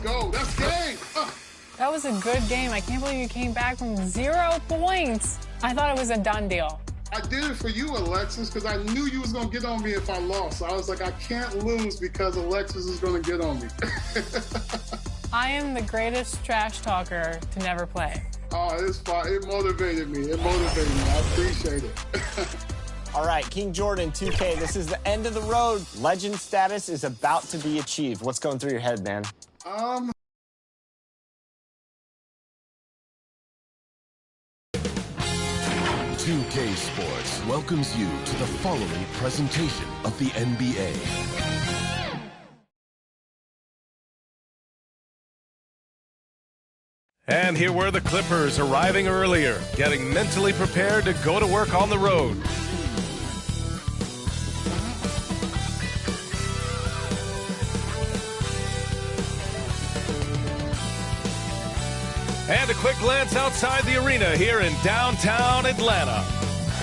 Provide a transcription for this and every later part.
Go. That's game. That was a good game. I can't believe you came back from 0 points. I thought it was a done deal. I did it for you, Alexis, because I knew you was going to get on me if I lost. So I was like, I can't lose because Alexis is going to get on me. I am the greatest trash talker to never play. Oh, it's fine. It motivated me. I appreciate it. All right, King Jordan, 2K, this is the end of the road. Legend status is about to be achieved. What's going through your head, man? 2K Sports welcomes you to the following presentation of the NBA. And here were the Clippers arriving earlier, getting mentally prepared to go to work on the road. And a quick glance outside the arena here in downtown Atlanta.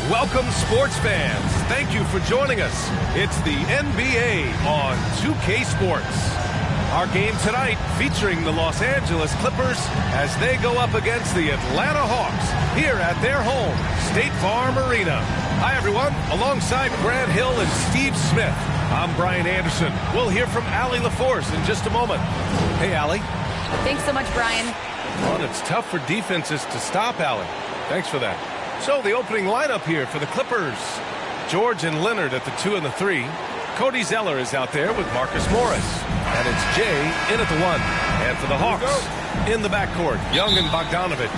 Welcome, sports fans. Thank you for joining us. It's the NBA on 2K Sports. Our game tonight featuring the Los Angeles Clippers as they go up against the Atlanta Hawks here at their home, State Farm Arena. Hi, everyone. Alongside Grant Hill and Steve Smith, I'm Brian Anderson. We'll hear from Allie LaForce in just a moment. Hey, Allie. Thanks so much, Brian. Well, it's tough for defenses to stop Allie. Thanks for that. So the opening lineup here for the Clippers. George and Leonard at the 2 and the 3. Cody Zeller is out there with Marcus Morris. And it's Jay in at the 1. And for the Hawks, in the backcourt, Young and Bogdanovich.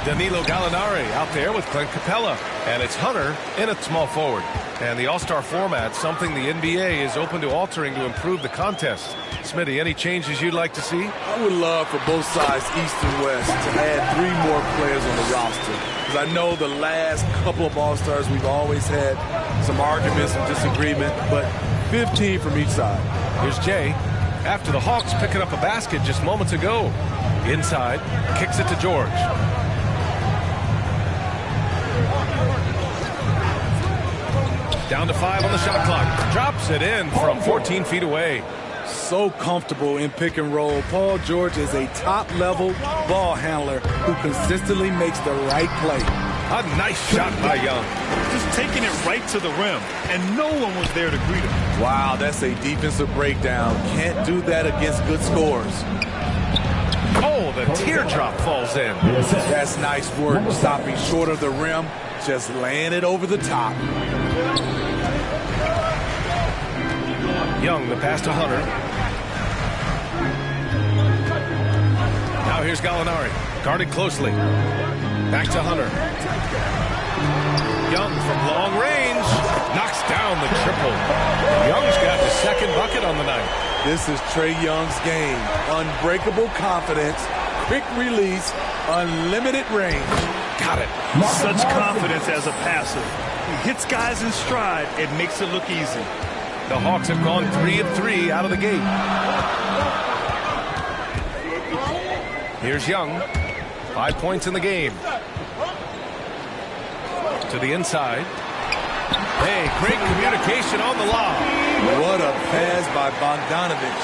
Danilo Gallinari out there with Clint Capella. And it's Hunter in at small forward. And the All-Star format, something the NBA is open to altering to improve the contest. Smitty, any changes you'd like to see? I would love for both sides, East and West, to add 3 more players on the roster. Because I know the last couple of All-Stars, we've always had some arguments, some disagreement, but 15 from each side. Here's Jay. After the Hawks picking up a basket just moments ago. Inside, kicks it to George. Down to 5 on the shot clock. Drops it in from 14 feet away. So comfortable in pick and roll. Paul George is a top-level ball handler who consistently makes the right play. A nice shot by Young. Just taking it right to the rim, and no one was there to greet him. Wow, that's a defensive breakdown. Can't do that against good scores. Oh, the teardrop falls in. That's nice work, stopping short of the rim, just laying it over the top. Young, the pass to Hunter. Now here's Gallinari, guarded closely. Back to Hunter. Young from long range knocks down the triple. Young's got the second bucket on the night. This is Trae Young's game. Unbreakable confidence, quick release, unlimited range. Got it. Such confidence as a passer. He hits guys in stride and makes it look easy. The Hawks have gone 3 of 3 out of the gate. Here's Young. 5 points in the game. To the inside. Hey, great communication on the lob. What a pass by Bogdanovich.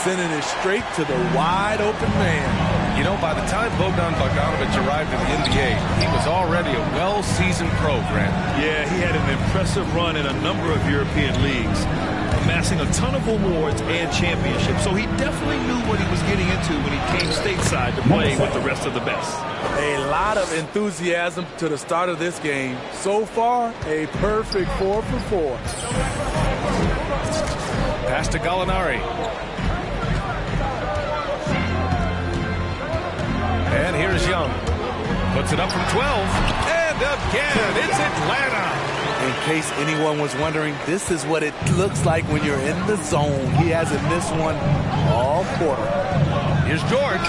Sending it straight to the wide open man. You know, by the time Bogdanovich arrived in the NBA, he was already a well-seasoned pro, Grant. Yeah, he had an impressive run in a number of European leagues, amassing a ton of awards and championships. So he definitely knew what he was getting into when he came stateside to play with the rest of the best. A lot of enthusiasm to the start of this game. So far, a perfect 4 for 4. Pass to Gallinari. And here's Young. Puts it up from 12. And again, it's Atlanta. In case anyone was wondering, this is what it looks like when you're in the zone. He hasn't missed one all quarter. Here's George.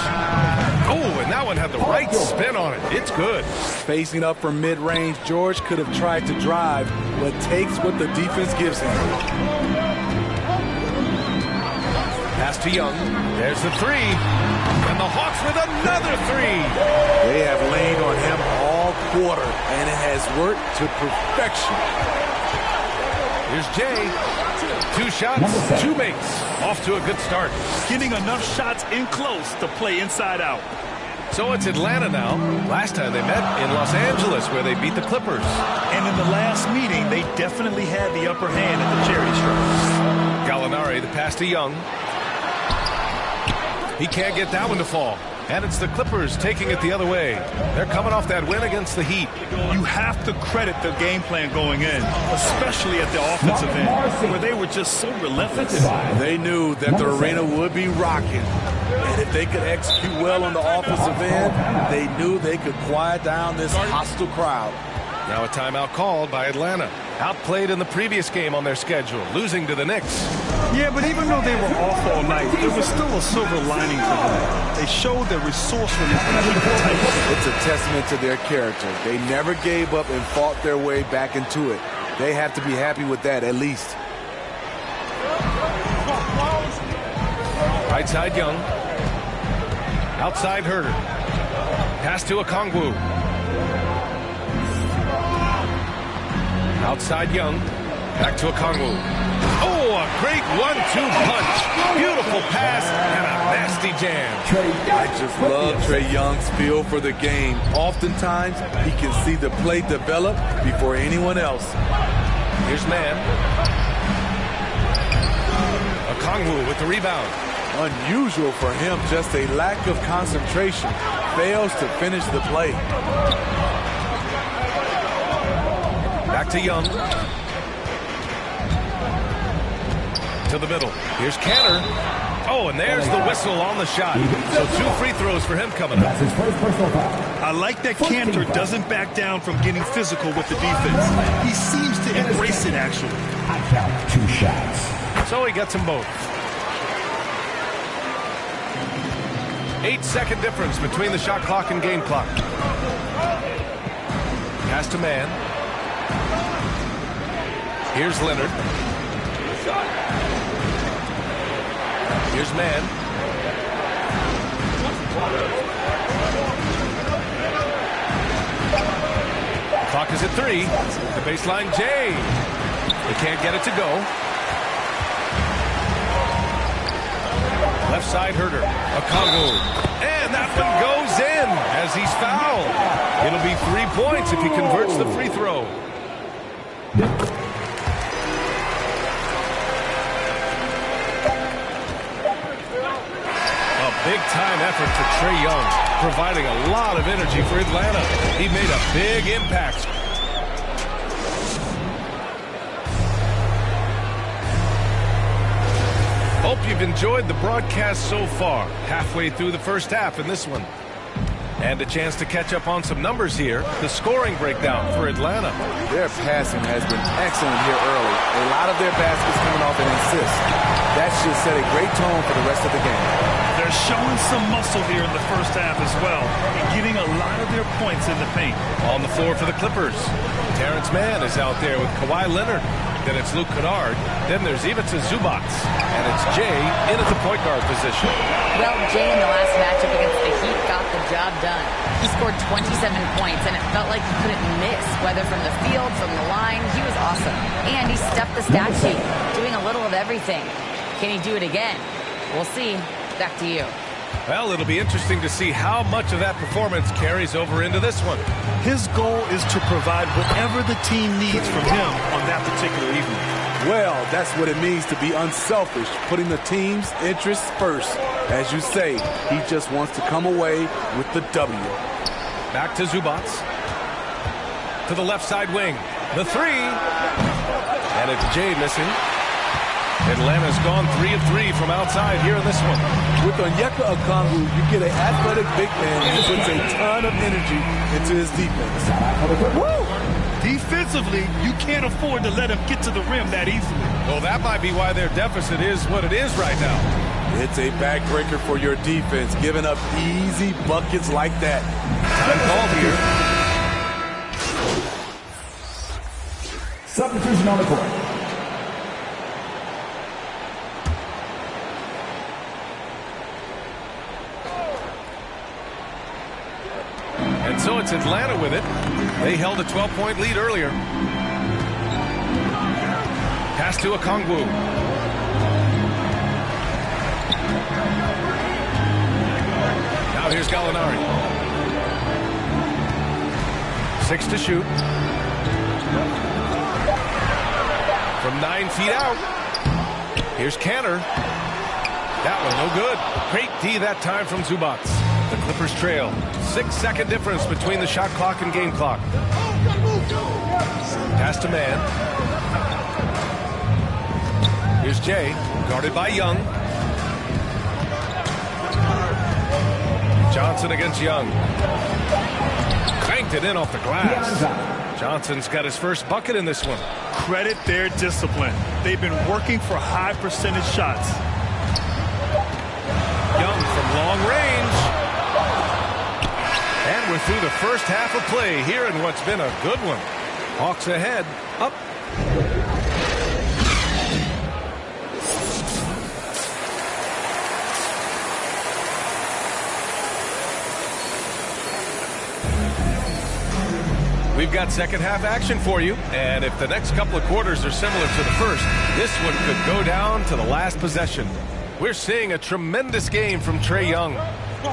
Oh, and that one had the right spin on it. It's good. Facing up from mid-range, George could have tried to drive, but takes what the defense gives him. Pass to Young. There's the 3. And the Hawks with another 3. They have laid on him all quarter, and it has worked to perfection. Here's Jay. 2 shots, 2 makes. Off to a good start. Getting enough shots in close to play inside out. So it's Atlanta now. Last time they met in Los Angeles, where they beat the Clippers. And in the last meeting, they definitely had the upper hand in the charity stripe. Gallinari, the pass to Young. He can't get that one to fall. And it's the Clippers taking it the other way. They're coming off that win against the Heat. You have to credit the game plan going in, especially at the offensive end, where they were just so relentless. They knew that the arena would be rocking. And if they could execute well on the offensive end, they knew they could quiet down this hostile crowd. Now a timeout called by Atlanta. Outplayed in the previous game on their schedule, losing to the Knicks. Yeah, but even though they were off all night, there was still a silver lining for them. They showed their resourcefulness to keep it tight. It's a testament to their character. They never gave up and fought their way back into it. They have to be happy with that, at least. Right side Young. Outside Herter. Pass to Okongwu. Outside Young. Back to Okongwu. Oh, a great 1-2 punch. Beautiful pass and a nasty jam. I just love Trae Young's feel for the game. Oftentimes, he can see the play develop before anyone else. Here's man. Okongwu with the rebound. Unusual for him, just a lack of concentration. Fails to finish the play. Back to Young. To the middle. Here's Canner. Oh, and there's the whistle on the shot. So 2 free throws for him coming up. I like that Cantor doesn't back down from getting physical with the defense. He seems to embrace it, actually. I count 2 shots. So he gets them both. 8-second difference between the shot clock and game clock. Pass to man. Here's Leonard. Here's man. Clock is at 3. The baseline, Jay. They can't get it to go. Left side herder, Acude. And that one goes in as he's fouled. It'll be 3 points if he converts the free throw. A big-time effort for Trae Young, providing a lot of energy for Atlanta. He made a big impact. Hope you've enjoyed the broadcast so far. Halfway through the first half in this one. And a chance to catch up on some numbers here. The scoring breakdown for Atlanta. Their passing has been excellent here early. A lot of their baskets coming off an assist. That should set a great tone for the rest of the game. They're showing some muscle here in the first half as well, and getting a lot of their points in the paint. On the floor for the Clippers, Terrence Mann is out there with Kawhi Leonard. Then it's Luke Kennard. Then there's Ivica Zubac. And it's Jay in at the point guard position. Well, Jay in the last matchup against the Heat got the job done. He scored 27 points, and it felt like he couldn't miss, whether from the field, from the line. He was awesome. And he stuffed the stat sheet, doing a little of everything. Can he do it again? We'll see. Back to you. Well, it'll be interesting to see how much of that performance carries over into this one. His goal is to provide whatever the team needs from him on that particular evening. Well, that's what it means to be unselfish, putting the team's interests first. As you say, he just wants to come away with the W. Back to Zubac. To the left side wing. The three. And it's Jay missing. Atlanta's gone 3 of 3 from outside here in this one. With Onyeka Okongwu, you get an athletic big man who puts a ton of energy into his defense. Woo! Defensively, you can't afford to let him get to the rim that easily. Well, that might be why their deficit is what it is right now. It's a backbreaker for your defense, giving up easy buckets like that. Time called here. Substitution on the court. And so it's Atlanta with it. They held a 12-point lead earlier. Pass to Okongwu. Now here's Gallinari. 6 to shoot. From 9 feet out. Here's Canner. That one no good. Great D that time from Zubac. The Clippers trail. 6-second difference between the shot clock and game clock. Pass to Mann. Here's Jay, guarded by Young. Johnson against Young. Cranked it in off the glass. Johnson's got his first bucket in this one. Credit their discipline. They've been working for high percentage shots. Young from long range. And we're through the first half of play here in what's been a good one. Hawks ahead, up. We've got second half action for you, and if the next couple of quarters are similar to the first, this one could go down to the last possession. We're seeing a tremendous game from Trae Young.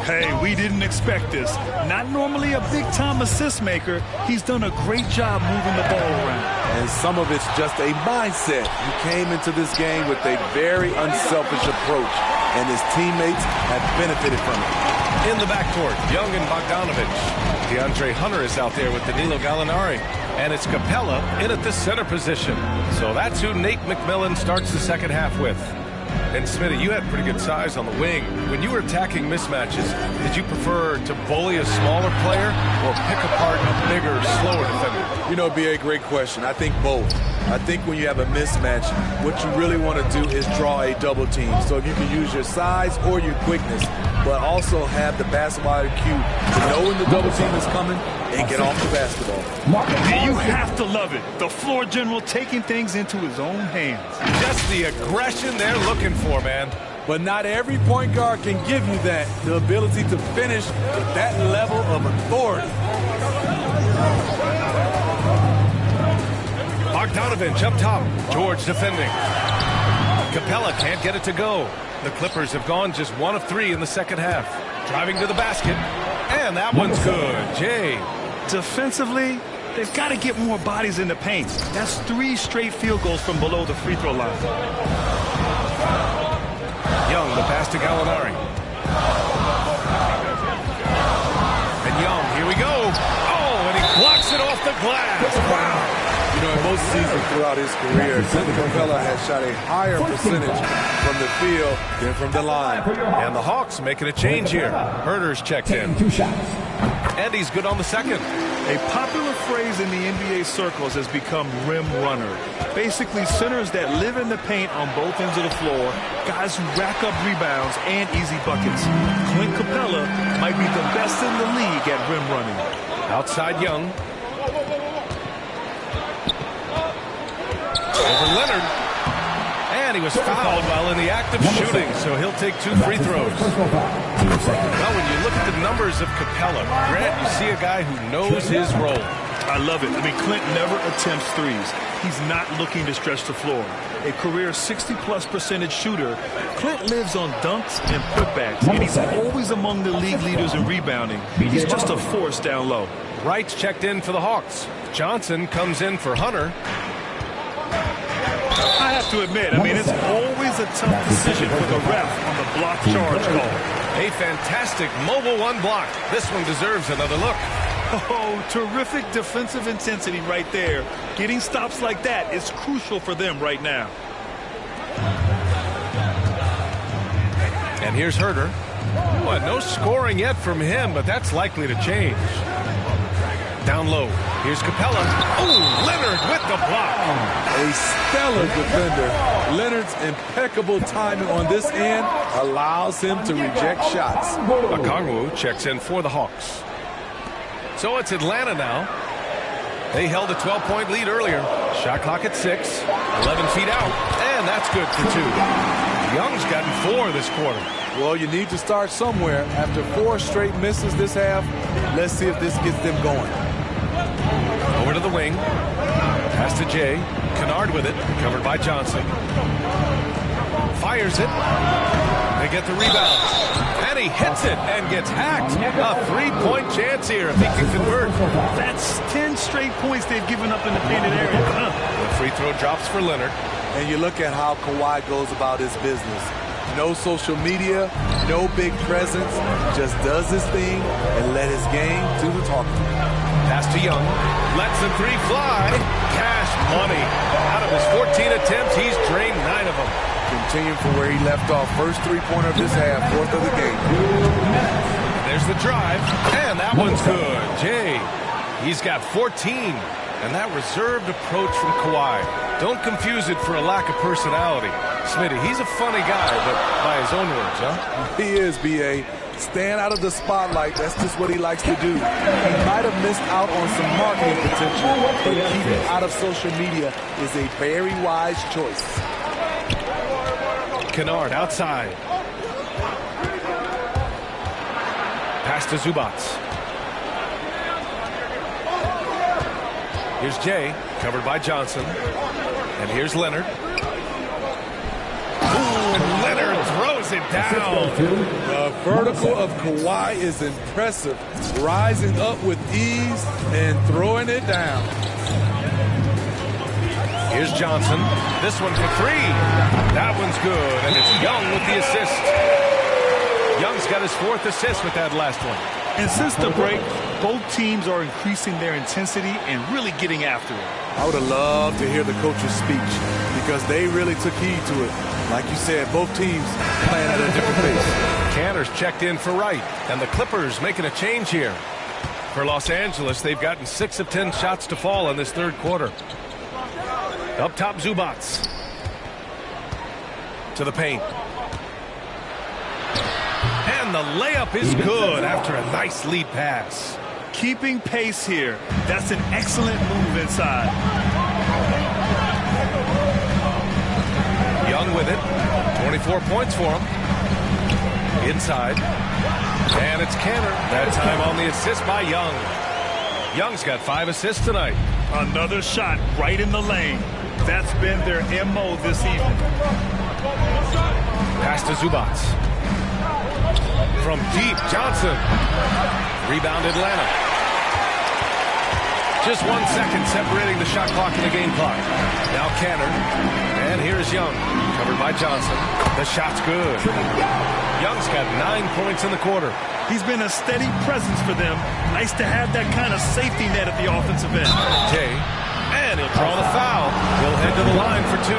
Hey, we didn't expect this. Not normally a big-time assist maker. He's done a great job moving the ball around. And some of it's just a mindset. He came into this game with a very unselfish approach, and his teammates have benefited from it. In the backcourt, Young and Bogdanovich. DeAndre Hunter is out there with Danilo Gallinari. And it's Capella in at the center position. So that's who Nate McMillan starts the second half with. And Smitty, you had pretty good size on the wing. When you were attacking mismatches, did you prefer to bully a smaller player or pick apart a bigger, slower defender? You know, it'd be a great question. I think both. I think when you have a mismatch, what you really want to do is draw a double team. So if you can use your size or your quickness, but also have the basketball IQ to know when the double team is coming and get off the basketball. You have to love it. The floor general taking things into his own hands. Just the aggression they're looking for, man. But not every point guard can give you that, the ability to finish with that level of authority. Bogdanovich up top. George defending. Capella can't get it to go. The Clippers have gone just 1 of 3 in the second half. Driving to the basket. And that one's good. Jay. Defensively, they've got to get more bodies in the paint. That's 3 straight field goals from below the free throw line. Young, the pass to Gallinari. And Young, here we go. Oh, and he blocks it off the glass. Wow. You know, in most seasons throughout his career, Capella has shot a higher percentage from the field than from the line. And the Hawks making a change here. Herder's checked in. And he's good on the second. A popular phrase in the NBA circles has become rim runner. Basically, centers that live in the paint on both ends of the floor, guys who rack up rebounds and easy buckets. Clint Capella might be the best in the league at rim running. Outside Young. Over Leonard. And he was fouled while in the act of shooting, so he'll take 2 free throws. Well, when you look at the numbers of Capella, Grant, you see a guy who knows his role. I love it. I mean, Clint never attempts threes. He's not looking to stretch the floor. A career 60+% shooter, Clint lives on dunks and putbacks, and he's always among the league leaders in rebounding. He's just a force down low. Wright's checked in for the Hawks. Johnson comes in for Hunter. I have to admit, I mean, it's always a tough decision for the ref on the block charge call. A fantastic mobile 1 block. This one deserves another look. Oh, terrific defensive intensity right there. Getting stops like that is crucial for them right now. And here's Herder. Well, no scoring yet from him, but that's likely to change. Down low. Here's Capella. Oh, Leonard with the block. A stellar defender. Leonard's impeccable timing on this end allows him to reject shots. Okongwu checks in for the Hawks. So it's Atlanta now. They held a 12-point lead earlier. Shot clock at 6. 11 feet out. And that's good for 2. Young's gotten 4 this quarter. Well, you need to start somewhere. After 4 straight misses this half, let's see if this gets them going. Over to the wing. Pass to Jay. Kennard with it. Covered by Johnson. Fires it. They get the rebound. And he hits it and gets hacked. A 3-point chance here if he can convert. That's 10 straight points they've given up in the painted area. The free throw drops for Leonard. And you look at how Kawhi goes about his business. No social media, no big presence, just does his thing and let his game do the talking. Pass to Young. Lets the 3 fly. Cash money. Out of his 14 attempts, he's drained 9 of them. Continuing from where he left off. First 3-pointer of this half, 4th of the game. There's the drive. And that one's good. Jay, he's got 14. And that reserved approach from Kawhi. Don't confuse it for a lack of personality. Smitty, he's a funny guy, but by his own words, huh? He is, B.A. Stand out of the spotlight. That's just what he likes to do. He might have missed out on some marketing potential, but keeping out of social media is a very wise choice. Kennard outside. Pass to Zubats. Here's Jay, covered by Johnson. And here's Leonard. Ooh, and Leonard throws it down. The vertical of Kawhi is impressive. Rising up with ease and throwing it down. Here's Johnson. This one for 3. That one's good. And it's Young with the assist. Young's got his 4th assist with that last one. And since the break, both teams are increasing their intensity and really getting after it. I would have loved to hear the coach's speech because they really took heed to it. Like you said, both teams playing at a different pace. Cantor's checked in for Wright, and the Clippers making a change here. For Los Angeles, they've gotten 6 of 10 shots to fall in this 3rd quarter. Up top, Zubats. To the paint. And the layup is good after a nice lead pass. Keeping pace here. That's an excellent move inside. Young with it. 24 points for him. Inside. And it's Cantor. That time on the assist by Young. Young's got 5 assists tonight. Another shot right in the lane. That's been their MO this evening. Pass to Zubac. From deep, Johnson. Rebound Atlanta. Just 1 second separating the shot clock and the game clock. Now Canner. And here's Young. Covered by Johnson. The shot's good. Young's got 9 points in the quarter. He's been a steady presence for them. Nice to have that kind of safety net at the offensive end. Jay. And he'll draw the foul. He'll head to the line for 2.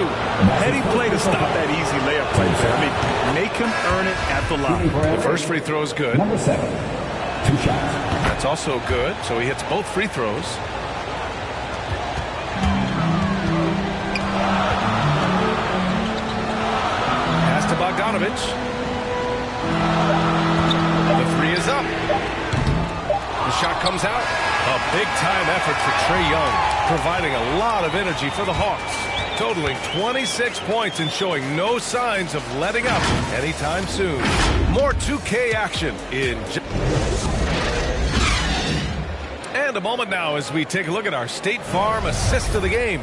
Heady play to stop that easy layup right there. I mean, make him earn it at the line. The first free throw is good. Number 7, 2 shots. That's also good, so he hits both free throws. Pass to Bogdanovich. The 3 is up. The shot comes out. A big-time effort for Trae Young, providing a lot of energy for the Hawks, totaling 26 points and showing no signs of letting up anytime soon. More 2K action in... And a moment now as we take a look at our State Farm assist of the game.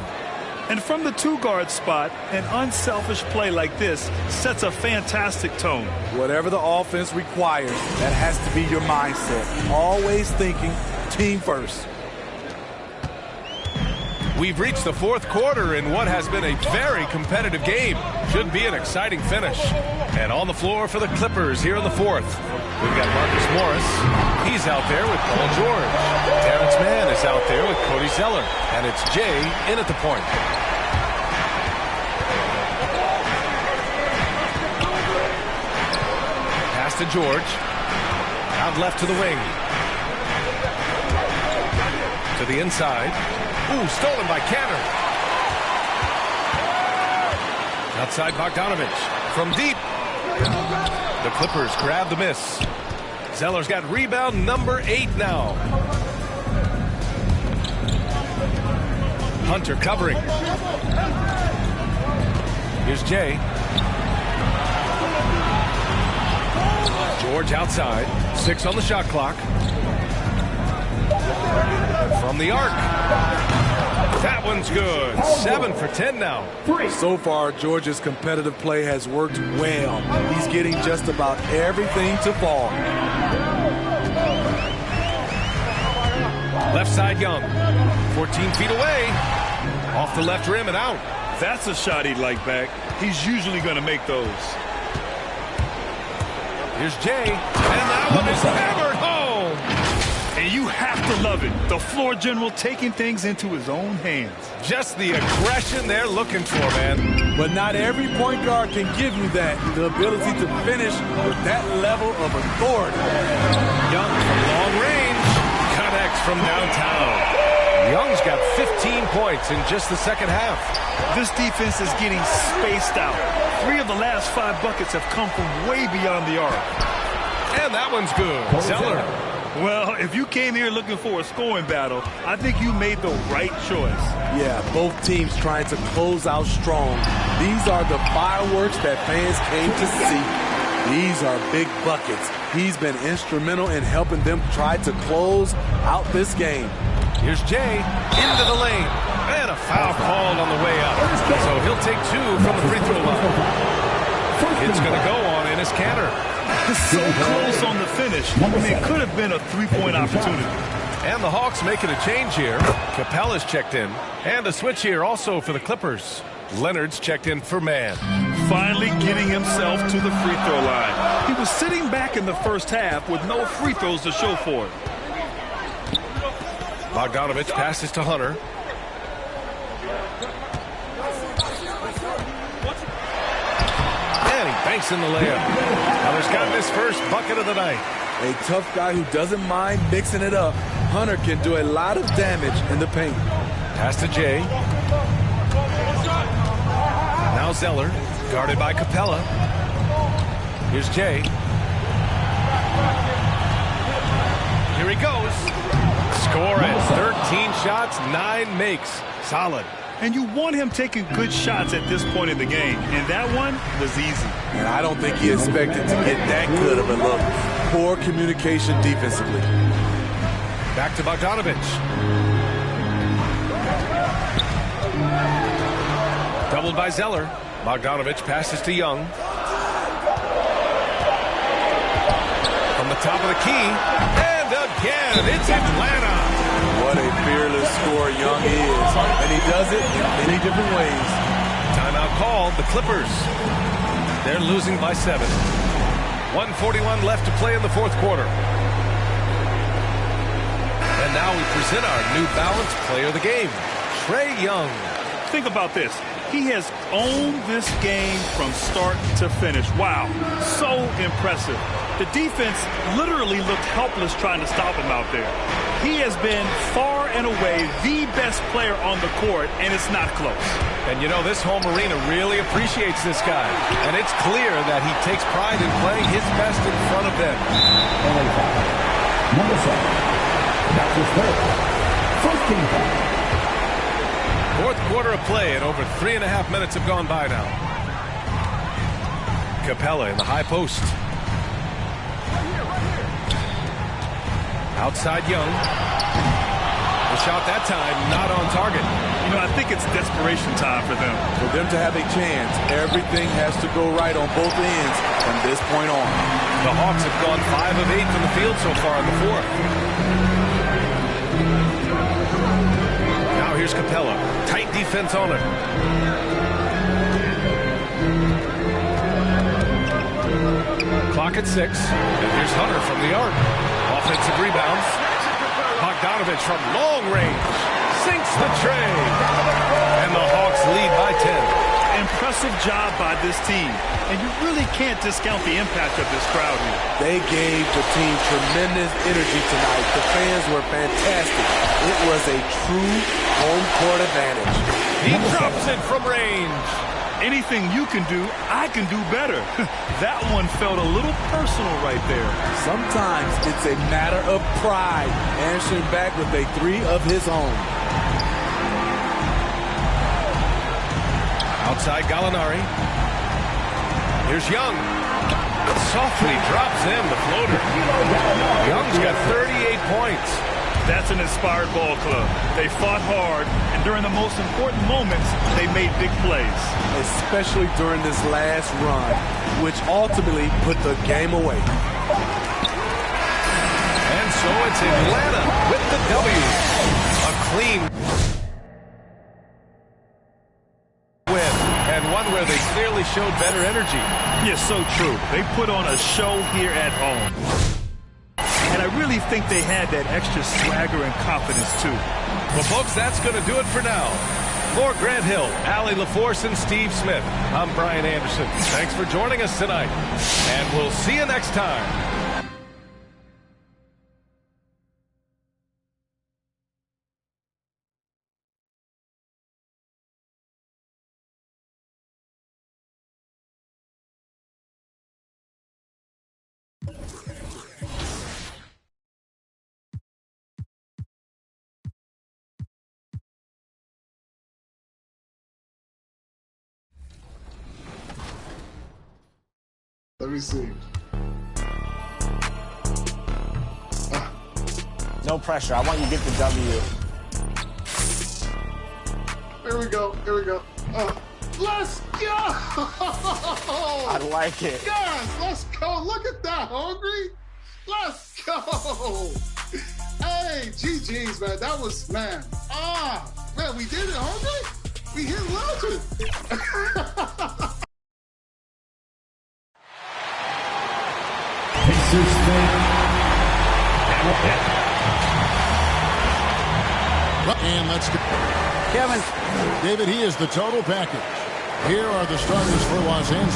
And from the 2-guard spot, an unselfish play like this sets a fantastic tone. Whatever the offense requires, that has to be your mindset. Always thinking team first. We've reached the 4th quarter in what has been a very competitive game. Should be an exciting finish. And on the floor for the Clippers here in the 4th. We've got Marcus Morris. He's out there with Paul George. Terrence Mann is out there with Cody Zeller. And it's Jay in at the point. Pass to George. Out left to the wing. To the inside. Ooh, stolen by Canner. Outside Bogdanovich. From deep. The Clippers grab the miss. Zeller's got rebound number 8 now. Hunter covering. Here's Jay. George outside. 6 on the shot clock. From the arc. That one's good. 7 for 10 now. So far, Georgia's competitive play has worked well. He's getting just about everything to fall. Left side Young. 14 feet away. Off the left rim and out. That's a shot he'd like back. He's usually going to make those. Here's Jay. And that one is hammered home. And you have to love it. The floor general taking things into his own hands. Just the aggression they're looking for, man. But not every point guard can give you that. The ability to finish with that level of authority. Young from long range. Connects from downtown. Young's got 15 points in just the second half. This defense is getting spaced out. 3 of the last 5 buckets have come from way beyond the arc. And that one's good. Zeller. Well, if you came here looking for a scoring battle, I think you made the right choice. Yeah, both teams trying to close out strong. These are the fireworks that fans came to see. These are big buckets. He's been instrumental in helping them try to close out this game. Here's Jay into the lane. And a foul called on the way up. So he'll take 2 from the free throw line. It's going to go on Enes Kanter. So close on the finish. I mean, it could have been a 3-point opportunity. And the Hawks making a change here. Capella's checked in. And a switch here also for the Clippers. Leonard's checked in for Mann. Finally getting himself to the free throw line. He was sitting back in the first half with no free throws to show for it. Bogdanovich passes to Hunter. And he banks in the layup. Hunter's got his first bucket of the night. A tough guy who doesn't mind mixing it up. Hunter can do a lot of damage in the paint. Pass to Jay. Now Zeller, guarded by Capella. Here's Jay. Here he goes. Scoring. 13 shots, 9 makes. Solid. And you want him taking good shots at this point in the game. And that one was easy. And I don't think he expected to get that good of a look. Poor communication defensively. Back to Bogdanovich. Doubled by Zeller. Bogdanovich passes to Young. From the top of the key. And again, it's Atlanta. What a fearless scorer Young is. And he does it in many different ways. Timeout called. The Clippers. They're losing by 7. 1:41 left to play in the fourth quarter. And now we present our New Balance player of the game, Trae Young. Think about this. He has owned this game from start to finish. Wow, so impressive. The defense literally looked helpless trying to stop him out there. He has been far and away the best player on the court, and it's not close. And you know, this home arena really appreciates this guy. And it's clear that he takes pride in playing his best in front of them. Number 7. That's his third. First team foul. Fourth quarter of play, and over 3.5 minutes have gone by now. Capella in the high post. Outside Young. The shot that time not on target. You know, I think it's desperation time for them. For them to have a chance, everything has to go right on both ends from this point on. The Hawks have gone 5 of 8 from the field so far in the fourth. Now here's Capella. Tight defense on it. Clock at 6. And here's Hunter from the arc. Offensive rebound. Bogdanovich from long range. Sinks the tray. And the Hawks lead by 10. Impressive job by this team. And you really can't discount the impact of this crowd here. They gave the team tremendous energy tonight. The fans were fantastic. It was a true home court advantage. He drops it from range. Anything you can do, I can do better. That one felt a little personal right there. Sometimes it's a matter of pride. Answering back with a 3 of his own. Outside Gallinari. Here's Young. Softly drops in the floater. Young's got 38 points. That's an inspired ball club. They fought hard, and during the most important moments, they made big plays. Especially during this last run, which ultimately put the game away. And so it's Atlanta with the W. A clean win, and one where they clearly showed better energy. Yes, so true. They put on a show here at home. And I really think they had that extra swagger and confidence, too. Well, folks, that's going to do it for now. For Grant Hill, Allie LaForce, and Steve Smith, I'm Brian Anderson. Thanks for joining us tonight, and we'll see you next time. Let me see. No pressure. I want you to get the W. Here we go. Here we go. Let's go! I like it. Guys, let's go. Look at that, Hungry. Let's go. Hey, GG's, man. That was, man. Man, we did it, Hungry. We hit legend. And let's go. Kevin. David, he is the total package. Here are the starters for Los Angeles.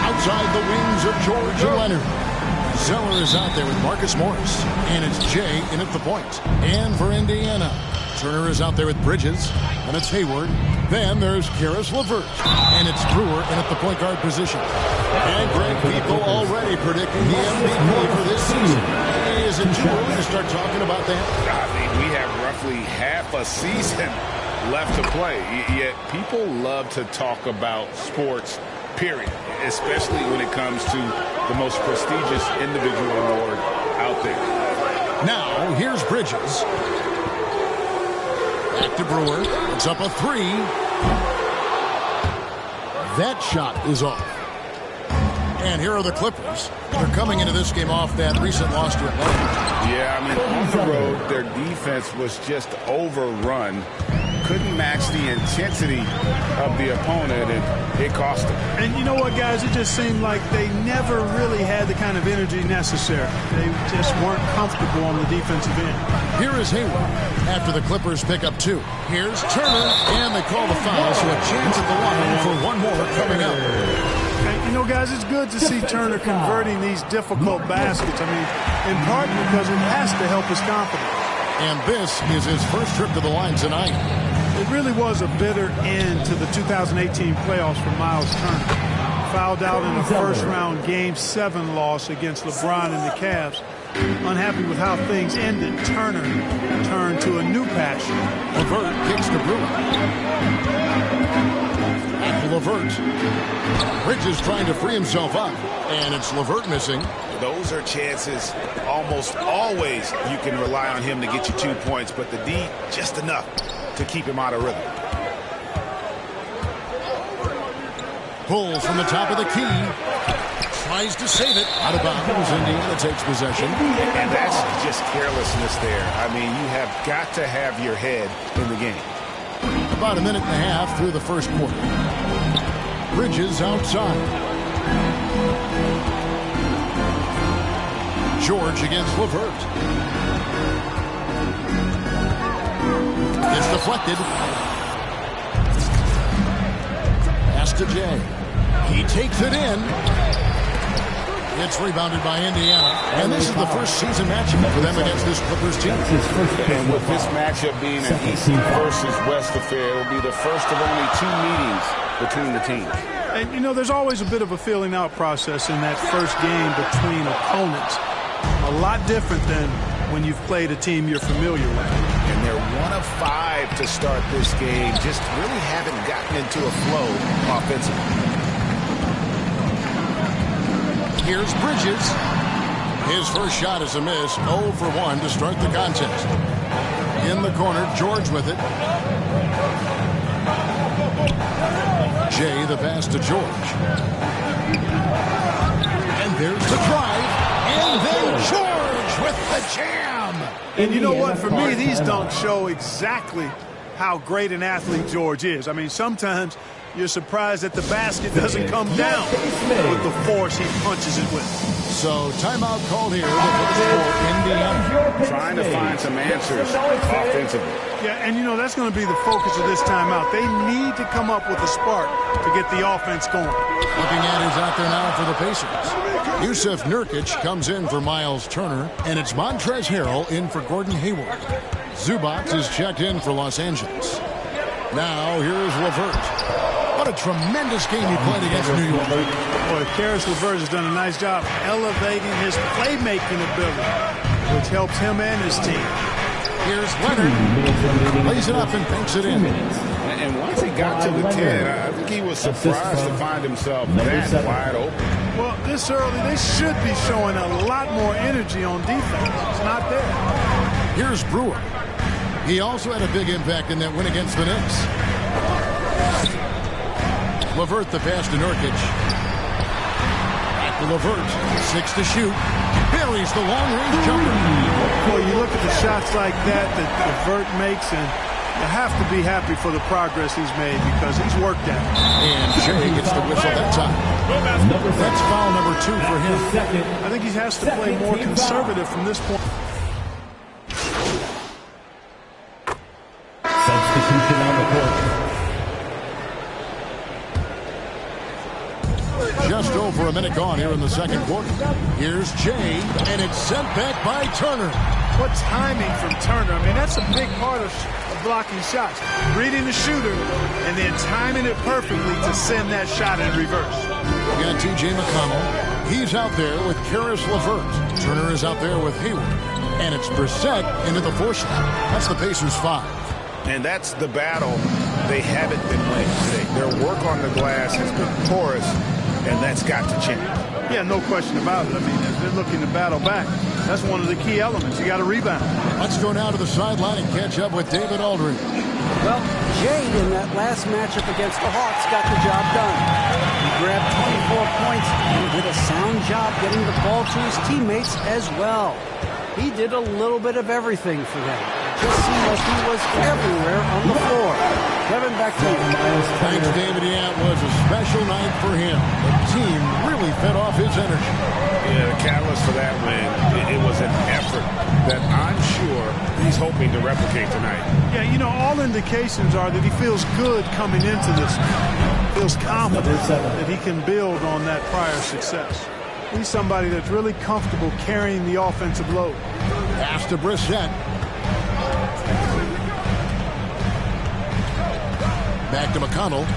Outside the wings of George and Leonard. Zeller is out there with Marcus Morris. And it's Jay in at the point. And for Indiana, Turner is out there with Bridges. And it's Hayward. Then there's Karis LeVert. And it's Brewer in at the point guard position. And Greg, people already predicting the MVP for this season. Is it too early to start talking about that? I mean, we have roughly half a season left to play. Yet people love to talk about sports, period, especially when it comes to the most prestigious individual award out there. Now, here's Bridges. Back to Brewer. It's up a three. That shot is off. And here are the Clippers. They're coming into this game off that recent loss to Atlanta. Yeah, I mean, on the road, their defense was just overrun. Couldn't match the intensity of the opponent, and it cost them. And you know what, guys? It just seemed like they never really had the kind of energy necessary. They just weren't comfortable on the defensive end. Here is Hayward after the Clippers pick up two. Here's Turner, and they call the foul, so a chance at the line for one more coming up. And, you know, guys, it's good to see Turner converting these difficult baskets. I mean, in part because it has to help his confidence. And this is his first trip to the line tonight. It really was a bitter end to the 2018 playoffs for Miles Turner. Fouled out in a first-round Game 7 loss against LeBron and the Cavs. Unhappy with how things ended, Turner turned to a new passion. LeVert kicks to Brewer. And LeVert. Bridges trying to free himself up. And it's LeVert missing. Those are chances almost always you can rely on him to get you 2 points, but the D just enough to keep him out of rhythm. Pulls from the top of the key. Tries to save it. Out of bounds. Indiana takes possession. And that's just carelessness there. I mean, you have got to have your head in the game. About a minute and a half through the first quarter. Bridges outside. George against LeVert. It's deflected. Pass to Jay. He takes it in. It's rebounded by Indiana. And this is the first season matchup for them against this Clippers team. And with this matchup being an East versus West affair, it will be the first of only 2 meetings between the teams. And, you know, there's always a bit of a feeling out process in that first game between opponents. A lot different than when you've played a team you're familiar with. And they're 1 of 5 to start this game. Just really haven't gotten into a flow offensively. Here's Bridges. His first shot is a miss. 0 for 1 to start the contest. In the corner, George with it. Jay, the pass to George. And there's the drive. And then George with the jam. And you know what? For me, these dunks show exactly how great an athlete George is. I mean, sometimes you're surprised that the basket doesn't come down with the force he punches it with. So, timeout called here. For Indiana. Trying to find some answers offensively. Yeah, and you know, that's going to be the focus of this timeout. They need to come up with a spark to get the offense going. Looking at who's out there now for the Pacers. Yusuf Nurkic comes in for Miles Turner, and it's Montrezl Harrell in for Gordon Hayward. Zubac is checked in for Los Angeles. Now, here's LeVert. What a tremendous game he played against New York. Boy, Karis LeVert has done a nice job elevating his playmaking ability, which helps him and his team. Here's Leonard. Lays it up and banks it in. And once he got to the 10, I think he was surprised to find himself that wide open. Well, this early, they should be showing a lot more energy on defense. It's not there. Here's Brewer. He also had a big impact in that win against the Knicks. LeVert the pass to Nurkic. Back to LeVert. 6 to shoot. Buries the long-range jumper. Boy, you look at the shots like that LeVert makes, and you have to be happy for the progress he's made because he's worked at it. And Jay gets the whistle that time. That's foul number 2 for him. I think he has to play more conservative from this point. Substitution on the court. Just over a minute gone here in the second quarter. Here's Jay, and it's sent back by Turner. What timing from Turner. I mean, that's a big part of blocking shots. Reading the shooter and then timing it perfectly to send that shot in reverse. We got T.J. McConnell. He's out there with Karis LeVert. Turner is out there with Hayward. And it's Brissett into the 4 slot. That's the Pacers 5. And that's the battle they haven't been winning today. Their work on the glass has been porous, and that's got to change. Yeah, no question about it. I mean, if they're looking to battle back, That's one of the key elements. You got to rebound. Let's go now to the sideline and catch up with David Aldridge. Well, Jay in that last matchup against the Hawks got the job done. He grabbed 24 points and did a sound job getting the ball to his teammates as well. He did a little bit of everything for them. Just seemed like he was everywhere on the floor. Kevin, back to you. Thanks, David. Yeah, it was a special night for him. The team really fed off his energy. Yeah, the catalyst for that win, it was an effort that I'm sure he's hoping to replicate tonight. Yeah, you know, all indications are that he feels good coming into this. Feels confident that he can build on that prior success. He's somebody that's really comfortable carrying the offensive load. Pass to Brissett. Back to McConnell.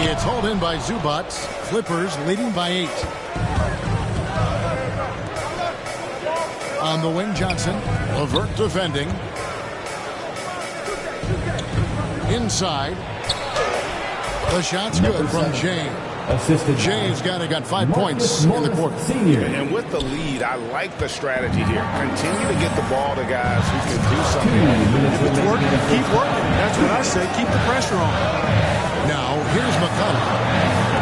It's hauled in by Zubac. Clippers leading by 8. On the wing, Johnson. Levert defending. Inside. The shot's good from Jay. Jay's got 5 points in the quarter. And with the lead, I like the strategy here. Continue to get the ball to guys who can do something. It's working. Keep working. That's what I say. Keep the pressure on. Now, here's McConnell.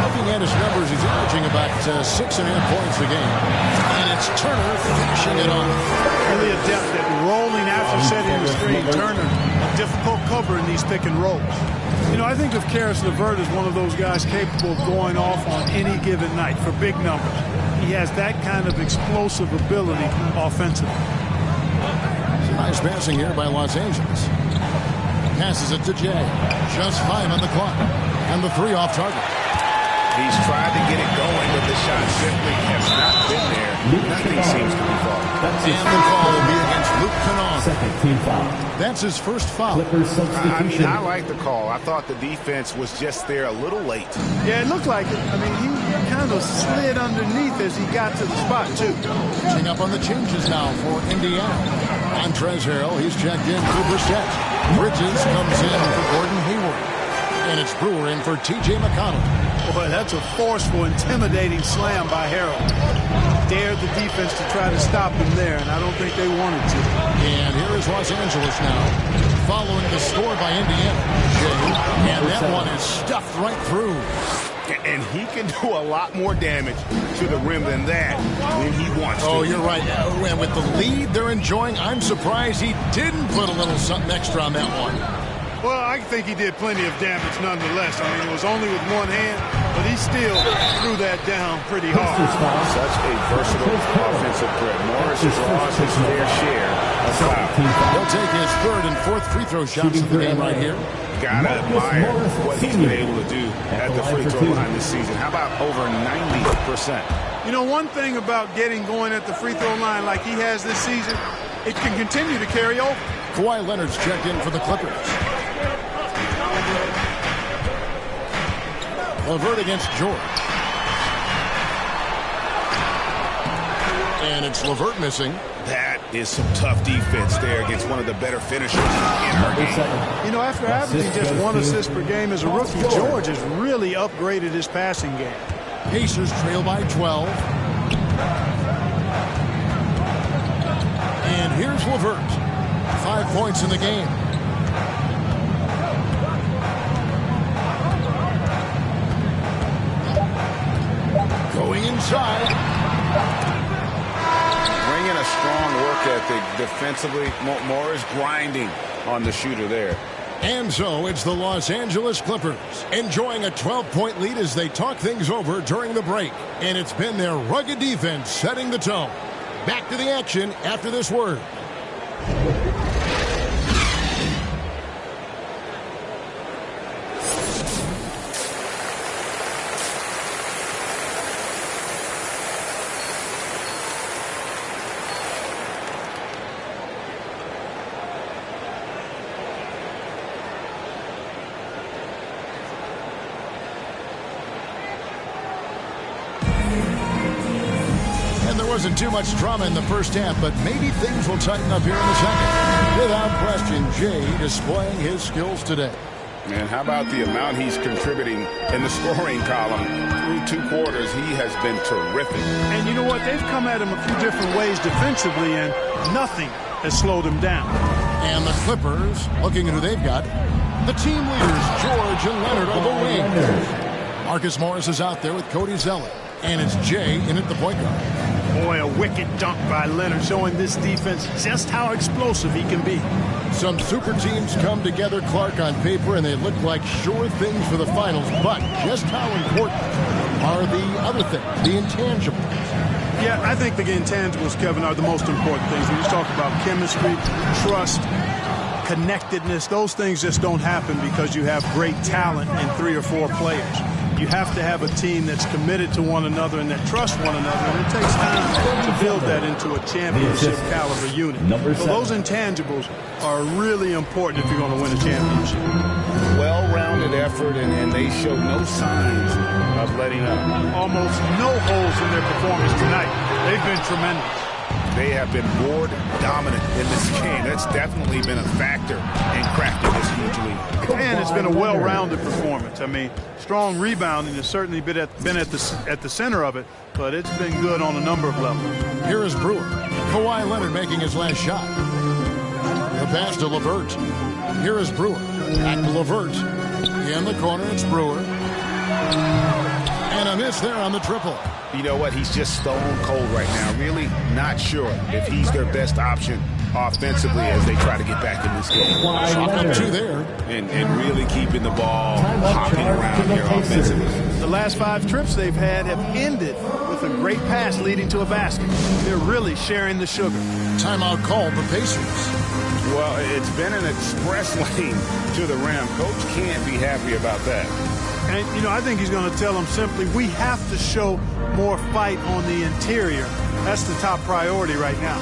Looking at his numbers, he's averaging about 6.5 points a game. And it's Turner finishing it off. Really adept at rolling after setting the screen. Turner, a difficult cover in these pick and rolls. You know, I think of Karis LeVert as one of those guys capable of going off on any given night for big numbers. He has that kind of explosive ability offensively. Some nice passing here by Los Angeles. Passes it to Jay. Just 5 on the clock. And the 3 off target. He's tried to get it going, but the shot simply has not been there. Nothing seems to be falling. And the call will be against Luke Kennard. Second team foul. That's his first foul. I like the call. I thought the defense was just there a little late. Yeah, it looked like it. I mean, he kind of slid underneath as he got to the spot, too. Catching up on the changes now for Indiana. Montrezl Harrell, he's checked in for Brissett. Bridges comes in for Gordon Hayward. And it's Brewer in for T.J. McConnell. Boy, that's a forceful, intimidating slam by Harrell. Dared the defense to try to stop him there, and I don't think they wanted to. And here is Los Angeles now, following the score by Indiana. Jay, and that one is stuffed right through. And he can do a lot more damage to the rim than that when he wants to. Oh, you're right. And with the lead they're enjoying, I'm surprised he didn't put a little something extra on that one. Well, I think he did plenty of damage nonetheless. I mean, it was only with one hand, but he still threw that down pretty hard. Such a versatile offensive threat. Morris has lost his fair share He'll take his third and fourth free throw shots of the game right here. Gotta admire what he's been able to do at the free throw line this season. How about over 90%? You know, one thing about getting going at the free throw line like he has this season, it can continue to carry over. Kawhi Leonard's checked in for the Clippers. LeVert against George. And it's LeVert missing. That is some tough defense there against one of the better finishers in our game. You know, after averaging just 1 assist per game as a rookie, George has really upgraded his passing game. Pacers trail by 12. And here's LeVert. 5 points in the game. Going inside. Bringing a strong work ethic defensively. Morris grinding on the shooter there. And so it's the Los Angeles Clippers enjoying a 12-point lead as they talk things over during the break. And it's been their rugged defense setting the tone. Back to the action after this word. Wasn't too much drama in the first half, but maybe things will tighten up here in the second. Without question, Jay displaying his skills today. And how about the amount he's contributing in the scoring column? Through 2 quarters, he has been terrific. And you know what? They've come at him a few different ways defensively, and nothing has slowed him down. And the Clippers, looking at who they've got, the team leaders, George and Leonard, are the wings. Marcus Morris is out there with Cody Zeller. And it's Jay in at the point guard. Boy, a wicked dunk by Leonard, showing this defense just how explosive he can be. Some super teams come together, Clark, on paper, and they look like sure things for the finals. But just how important are the other things, the intangibles? Yeah, I think the intangibles, Kevin, are the most important things. When you talk about chemistry, trust, connectedness, those things just don't happen because you have great talent in 3 or 4 players. You have to have a team that's committed to one another and that trusts one another, and it takes time to build that into a championship caliber unit. So those intangibles are really important if you're going to win a championship. Well-rounded effort, and they show no signs of letting up. Almost no holes in their performance tonight. They've been tremendous. They have been board dominant in this game. That's definitely been a factor in cracking this huge lead. And it's been a well-rounded performance. I mean, strong rebounding has certainly been at the center of it, but it's been good on a number of levels. Here is Brewer. Kawhi Leonard making his last shot. The pass to LeVert. Here is Brewer. Back to LeVert. In the corner, it's Brewer. And a miss there on the triple. You know what? He's just stone cold right now. Really not sure if he's their best option offensively as they try to get back in this game. Shot up 2 there. And really keeping the ball hopping around here offensively. The last 5 trips they've had have ended with a great pass leading to a basket. They're really sharing the sugar. Timeout called the Pacers. Well, it's been an express lane to the rim. Coach can't be happy about that. And, you know, I think he's going to tell them simply, we have to show more fight on the interior. That's the top priority right now.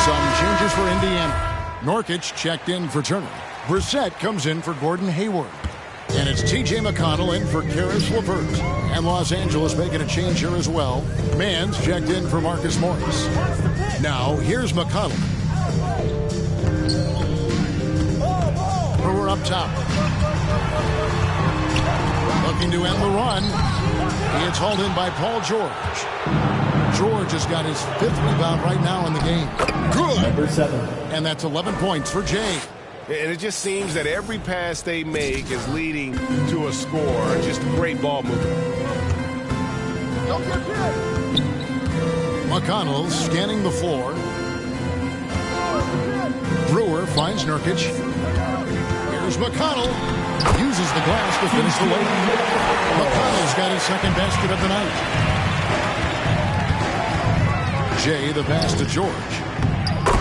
Some changes for Indiana. Norkic checked in for Turner. Brissett comes in for Gordon Hayward. And it's T.J. McConnell in for Karis LeVert. And Los Angeles making a change here as well. Mann's checked in for Marcus Morris. Now, here's McConnell. Brewer up top. Looking to end the run. It's hauled in by Paul George. George has got his 5th rebound right now in the game. Good. Number 7. And that's 11 points for Jay. And it just seems that every pass they make is leading to a score. Just great ball movement. McConnell scanning the floor. Brewer finds Nurkic. Here's McConnell. Uses the glass to finish the layup. McConnell's got his second basket of the night. Jay the pass to George.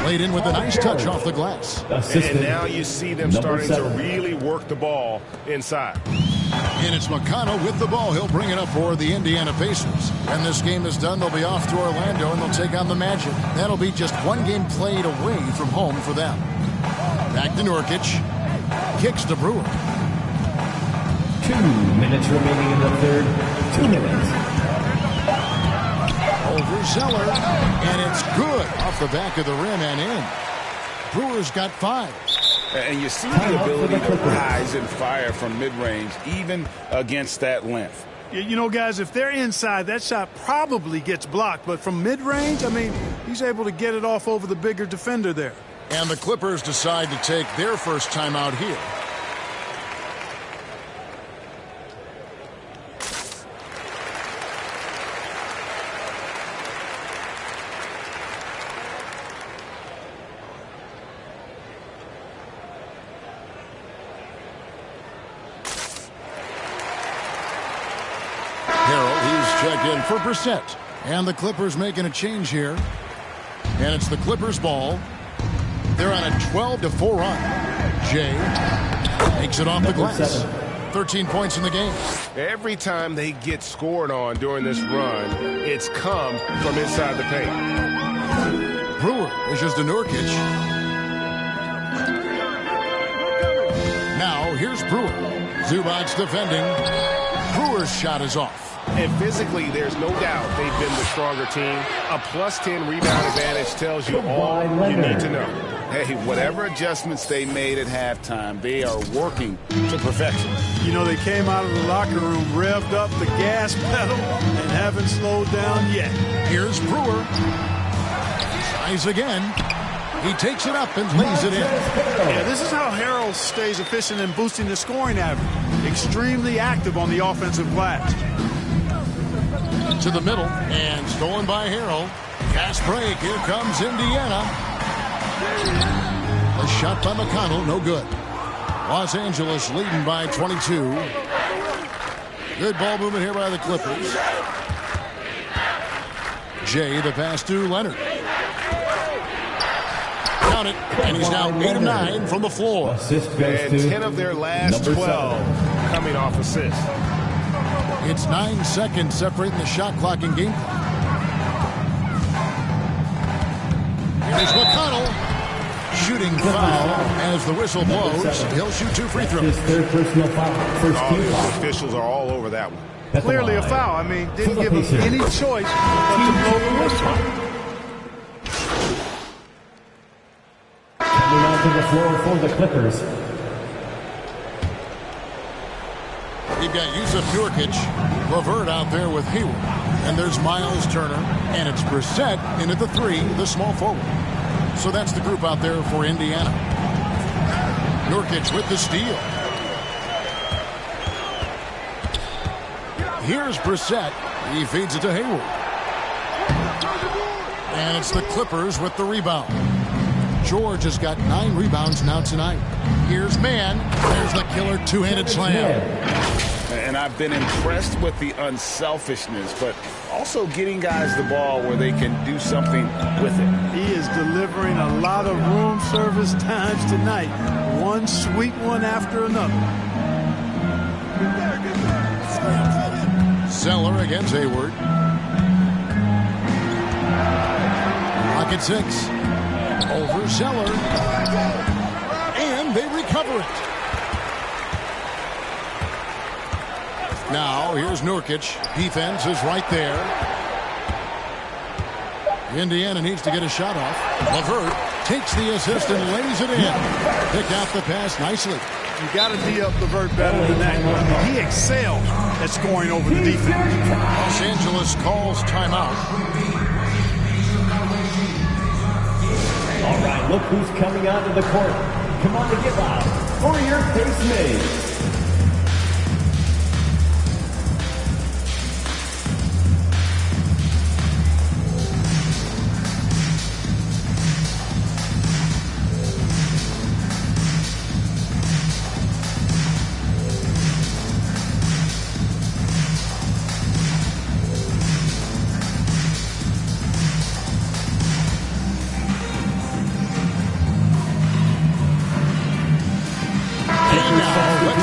Laid in with a nice touch off the glass. And now you see them starting to really work the ball inside. And it's McConnell with the ball. He'll bring it up for the Indiana Pacers. When this game is done, they'll be off to Orlando, and they'll take on the Magic. That'll be just one game played away from home for them. Back to Nurkic. Kicks to Brewer. 2 minutes remaining in the third. 2 minutes. Over Zeller. And it's good off the back of the rim and in. Brewer's got 5. And you see the ability to rise and fire from mid-range, even against that length. You know, guys, if they're inside, that shot probably gets blocked. But from mid-range, I mean, he's able to get it off over the bigger defender there. And the Clippers decide to take their first timeout here. Checked in for Brissett. And the Clippers making a change here. And it's the Clippers ball. They're on a 12-4 run. Jay takes it off the glass. 13 points in the game. Every time they get scored on during this run, it's come from inside the paint. Brewer issues to Nurkic. Now here's Brewer. Zubac's defending. Brewer's shot is off. And physically, there's no doubt they've been the stronger team. A +10 rebound advantage tells you all you need to know. Hey, whatever adjustments they made at halftime, they are working to perfection. You know, they came out of the locker room, revved up the gas pedal, and haven't slowed down yet. Here's Brewer. Tries again. He takes it up and lays it in. Yeah, this is how Harrell stays efficient in boosting the scoring average. Extremely active on the offensive glass. To the middle, and stolen by Harrell. Fast break, here comes Indiana. A shot by McConnell, no good. Los Angeles leading by 22. Good ball movement here by the Clippers. Jay, the pass to Leonard. Count it, and he's now 8 of 9 from the floor. And 10 of their last 12 coming off assists. It's 9 seconds separating the shot clock and game clock. Here's McConnell. Shooting foul as the whistle blows. He'll shoot 2 free throws. Third personal foul. First team The foul. officials are all over that one. Clearly a foul. I mean, didn't give us any choice but to blow the whistle. Coming onto the floor for the Clippers. You've got Yusuf Nurkic, Levert out there with Hayward. And there's Miles Turner. And it's Brissett in at the 3, the small forward. So that's the group out there for Indiana. Nurkic with the steal. Here's Brissett. He feeds it to Hayward. And it's the Clippers with the rebound. George has got 9 rebounds now tonight. Here's Mann. There's the killer two-handed slam. And I've been impressed with the unselfishness, but also getting guys the ball where they can do something with it. He is delivering a lot of room service times tonight. One sweet one after another. Zeller against Hayward. Pocket 6. Over Zeller. And they recover it. Now, here's Nurkic. Defense is right there. Indiana needs to get a shot off. Levert takes the assist and lays it in. Pick out the pass nicely. You got to D up Levert better than that. He excels at scoring over the defense. Los Angeles calls timeout. All right, look who's coming onto the court. Come on to give out for your face mates.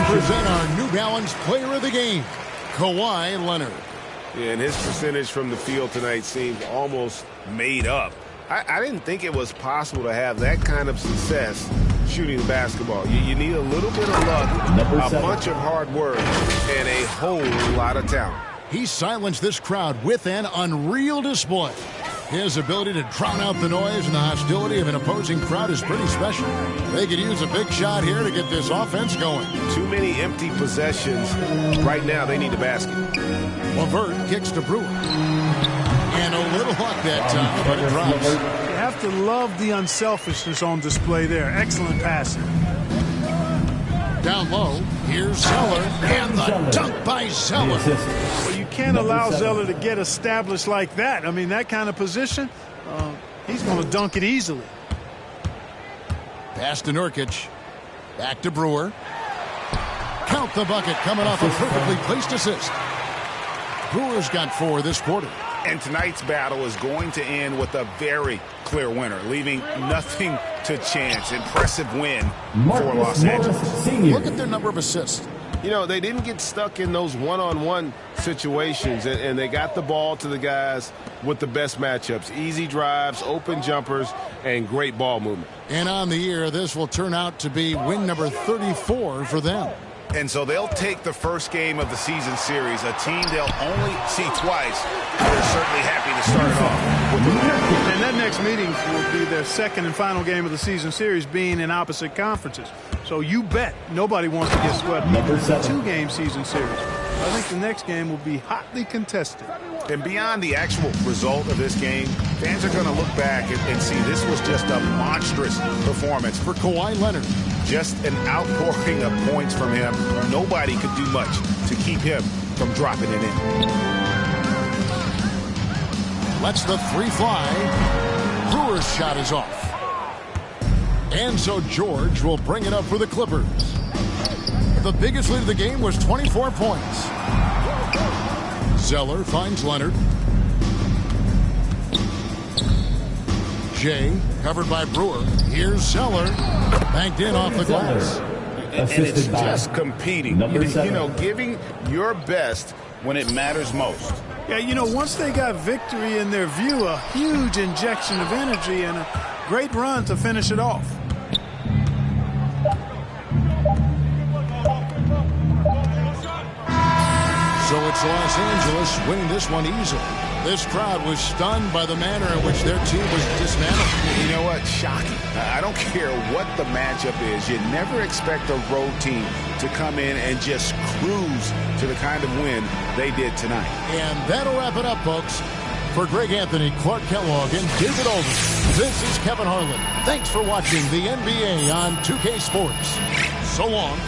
present our New Balance Player of the Game, Kawhi Leonard. Yeah, and his percentage from the field tonight seemed almost made up. I didn't think it was possible to have that kind of success shooting the basketball. You need a little bit of luck, a bunch of hard work, and a whole lot of talent. He silenced this crowd with an unreal display. His ability to drown out the noise and the hostility of an opposing crowd is pretty special. They could use a big shot here to get this offense going. Too many empty possessions. Right now, they need a basket. LeVert kicks to Brewer. And a little luck that time, but it drops. You have to love the unselfishness on display there. Excellent passing. Down low, here's Zeller, and the dunk by Zeller. Well, you can't allow Zeller to get established like that. I mean, that kind of position, he's going to dunk it easily. Pass to Nurkic. Back to Brewer. Count the bucket coming off a perfectly placed assist. Brewer's got 4 this quarter. And tonight's battle is going to end with a very clear winner, leaving nothing to chance. Impressive win for Los Angeles. Look at their number of assists. You know, they didn't get stuck in those one-on-one situations, and they got the ball to the guys with the best matchups. Easy drives, open jumpers, and great ball movement. And on the year, this will turn out to be win number 34 for them. And so they'll take the first game of the season series, a team they'll only see twice. They're certainly happy to start it off with the win. And that next meeting will be their second and final game of the season series, being in opposite conferences. So you bet nobody wants to get swept. It's a 2-game season series. I think the next game will be hotly contested. And beyond the actual result of this game, fans are going to look back and see this was just a monstrous performance for Kawhi Leonard. Just an outpouring of points from him. Nobody could do much to keep him from dropping it in. Lets the 3 fly. Brewer's shot is off. And so George will bring it up for the Clippers. The biggest lead of the game was 24 points. Zeller finds Leonard. Jay covered by Brewer. Here's Zeller. Banked in off the glass. And it's just competing. You know, giving your best when it matters most. Yeah, you know, once they got victory in their view, a huge injection of energy and a great run to finish it off. So it's Los Angeles winning this one easily. This crowd was stunned by the manner in which their team was dismantled. You know what? Shocking. I don't care what the matchup is. You never expect a road team to come in and just cruise to the kind of win they did tonight. And that'll wrap it up, folks. For Greg Anthony, Clark Kellogg, and David Olden, this is Kevin Harlan. Thanks for watching the NBA on 2K Sports. So long.